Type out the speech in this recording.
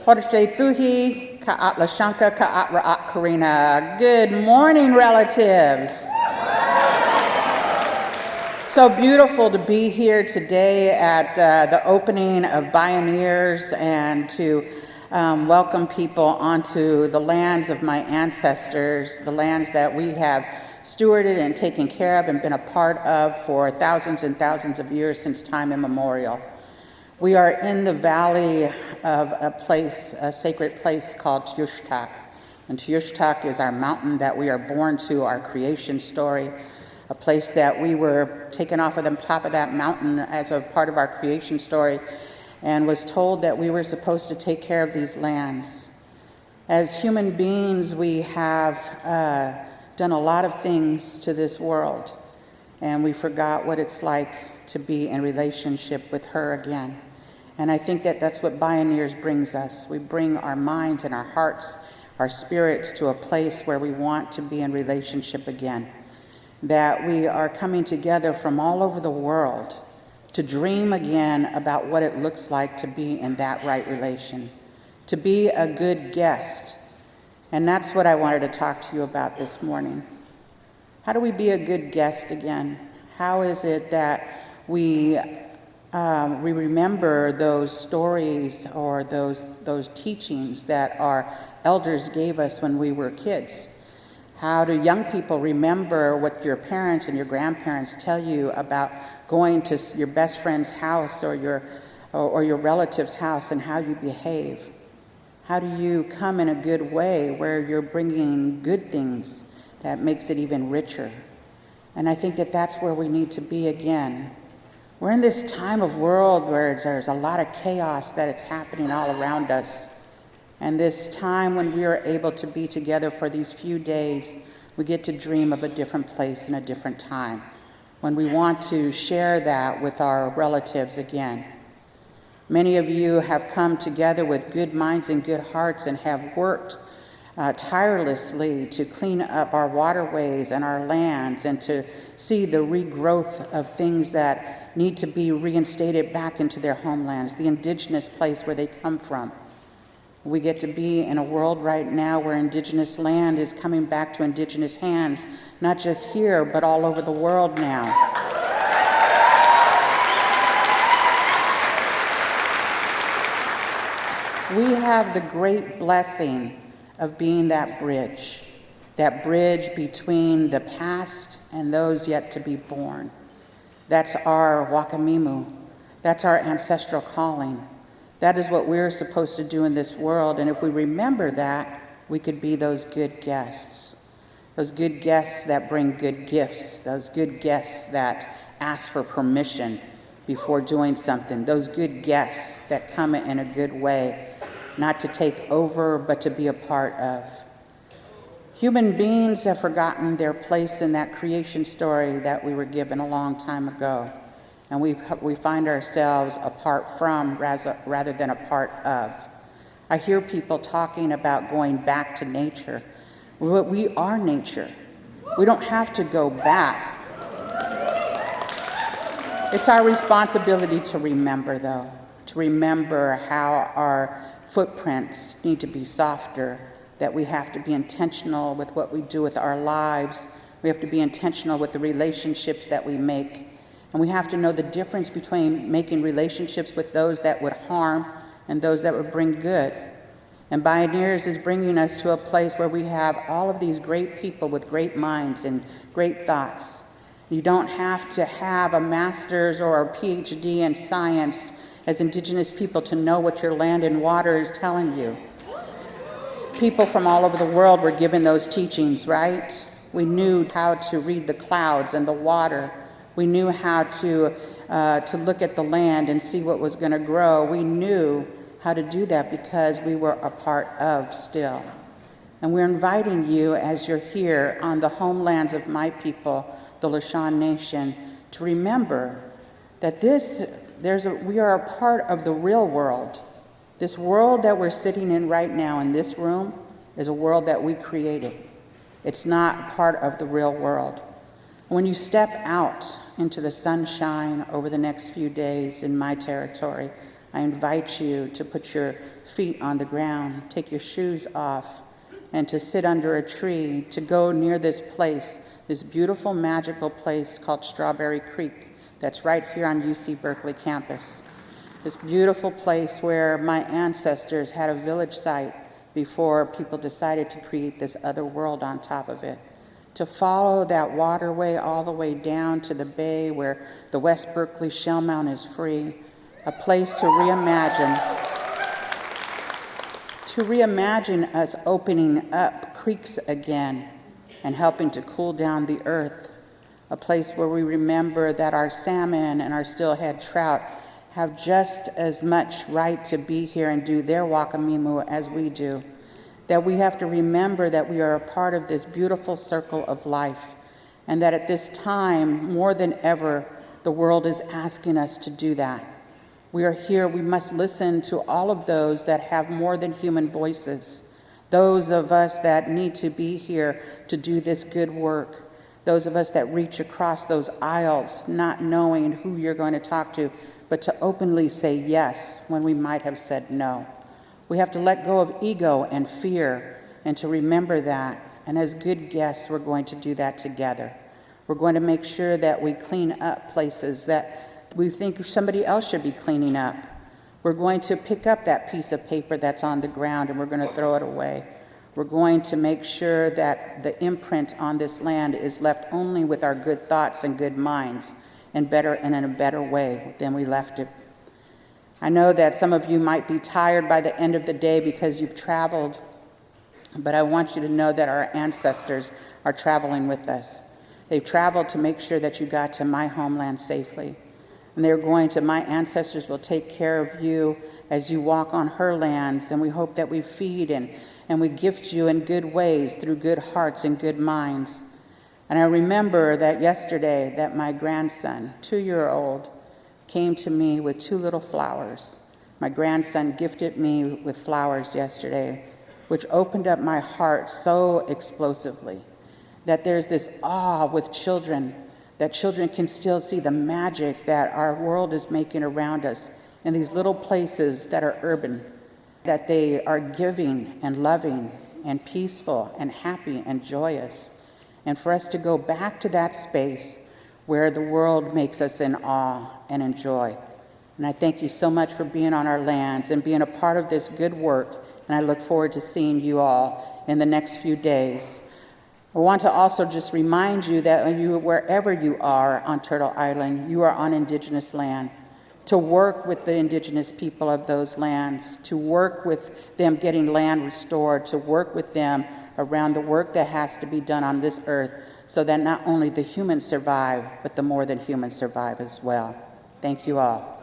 Tuhi, Ka'at Lashanka, Ka'at Ra'at Corrina. Good morning, relatives. So beautiful to be here today at the opening of Bioneers and to welcome people onto the lands of my ancestors, the lands that we have stewarded and taken care of and been a part of for thousands and thousands of years since time immemorial. We are in the valley of a place, a sacred place called Tiyushtak. And Tiyushtak is our mountain that we are born to, our creation story, a place that we were taken off of the top of that mountain as a part of our creation story and was told that we were supposed to take care of these lands. As human beings, we have done a lot of things to this world, and we forgot what it's like to be in relationship with her again. And I think that that's what Bioneers brings us. We bring our minds and our hearts, our spirits to a place where we want to be in relationship again. That we are coming together from all over the world to dream again about what it looks like to be in that right relation, to be a good guest. And that's what I wanted to talk to you about this morning. How do we be a good guest again? How is it that we remember those stories or those teachings that our elders gave us when we were kids? How do young people remember what your parents and your grandparents tell you about going to your best friend's house or your relative's house and how you behave? How do you come in a good way where you're bringing good things that makes it even richer? And I think that that's where we need to be again. We're in this time of world where there's a lot of chaos that is happening all around us. And this time when we are able to be together for these few days, we get to dream of a different place and a different time, when we want to share that with our relatives again. Many of you have come together with good minds and good hearts and have worked tirelessly to clean up our waterways and our lands and to see the regrowth of things that need to be reinstated back into their homelands, the indigenous place where they come from. We get to be in a world right now where indigenous land is coming back to indigenous hands, not just here, but all over the world now. We have the great blessing of being that bridge between the past and those yet to be born. That's our wakamimu. That's our ancestral calling. That is what we're supposed to do in this world, and if we remember that, we could be those good guests that bring good gifts, those good guests that ask for permission before doing something, those good guests that come in a good way, not to take over, but to be a part of. Human beings have forgotten their place in that creation story that we were given a long time ago. And we find ourselves apart from rather than a part of. I hear people talking about going back to nature. We are nature. We don't have to go back. It's our responsibility to remember, though, to remember how our footprints need to be softer, that we have to be intentional with what we do with our lives. We have to be intentional with the relationships that we make. And we have to know the difference between making relationships with those that would harm and those that would bring good. And Bioneers is bringing us to a place where we have all of these great people with great minds and great thoughts. You don't have to have a master's or a PhD in science as indigenous people to know what your land and water is telling you. People from all over the world were given those teachings, right? We knew how to read the clouds and the water. We knew how to look at the land and see what was going to grow. We knew how to do that because we were a part of still. And we're inviting you, as you're here on the homelands of my people, the Lisjan Nation, to remember that we are a part of the real world. This world that we're sitting in right now in this room is a world that we created. It's not part of the real world. When you step out into the sunshine over the next few days in my territory, I invite you to put your feet on the ground, take your shoes off, and to sit under a tree, to go near this place, this beautiful, magical place called Strawberry Creek that's right here on UC Berkeley campus. This beautiful place where my ancestors had a village site before people decided to create this other world on top of it. To follow that waterway all the way down to the bay where the West Berkeley Shell Mound is free, a place to reimagine us opening up creeks again and helping to cool down the earth, a place where we remember that our salmon and our steelhead trout have just as much right to be here and do their wakamimu as we do, that we have to remember that we are a part of this beautiful circle of life, and that at this time, more than ever, the world is asking us to do that. We are here, we must listen to all of those that have more than human voices, those of us that need to be here to do this good work, those of us that reach across those aisles not knowing who you're going to talk to, but to openly say yes when we might have said no. We have to let go of ego and fear and to remember that. And as good guests, we're going to do that together. We're going to make sure that we clean up places that we think somebody else should be cleaning up. We're going to pick up that piece of paper that's on the ground and we're going to throw it away. We're going to make sure that the imprint on this land is left only with our good thoughts and good minds, and in a better way than we left it. I know that some of you might be tired by the end of the day because you've traveled, but I want you to know that our ancestors are traveling with us. They've traveled to make sure that you got to my homeland safely. And my ancestors will take care of you as you walk on her lands, and we hope that we feed and we gift you in good ways through good hearts and good minds. And I remember that yesterday that my grandson, 2-year-old, came to me with 2 little flowers. My grandson gifted me with flowers yesterday, which opened up my heart so explosively, that there's this awe with children, that children can still see the magic that our world is making around us in these little places that are urban, that they are giving and loving and peaceful and happy and joyous. And for us to go back to that space where the world makes us in awe and in joy. And I thank you so much for being on our lands and being a part of this good work. And I look forward to seeing you all in the next few days. I want to also just remind you that wherever you are on Turtle Island, you are on Indigenous land. To work with the Indigenous people of those lands, to work with them getting land restored, to work with them around the work that has to be done on this earth so that not only the humans survive, but the more than humans survive as well. Thank you all.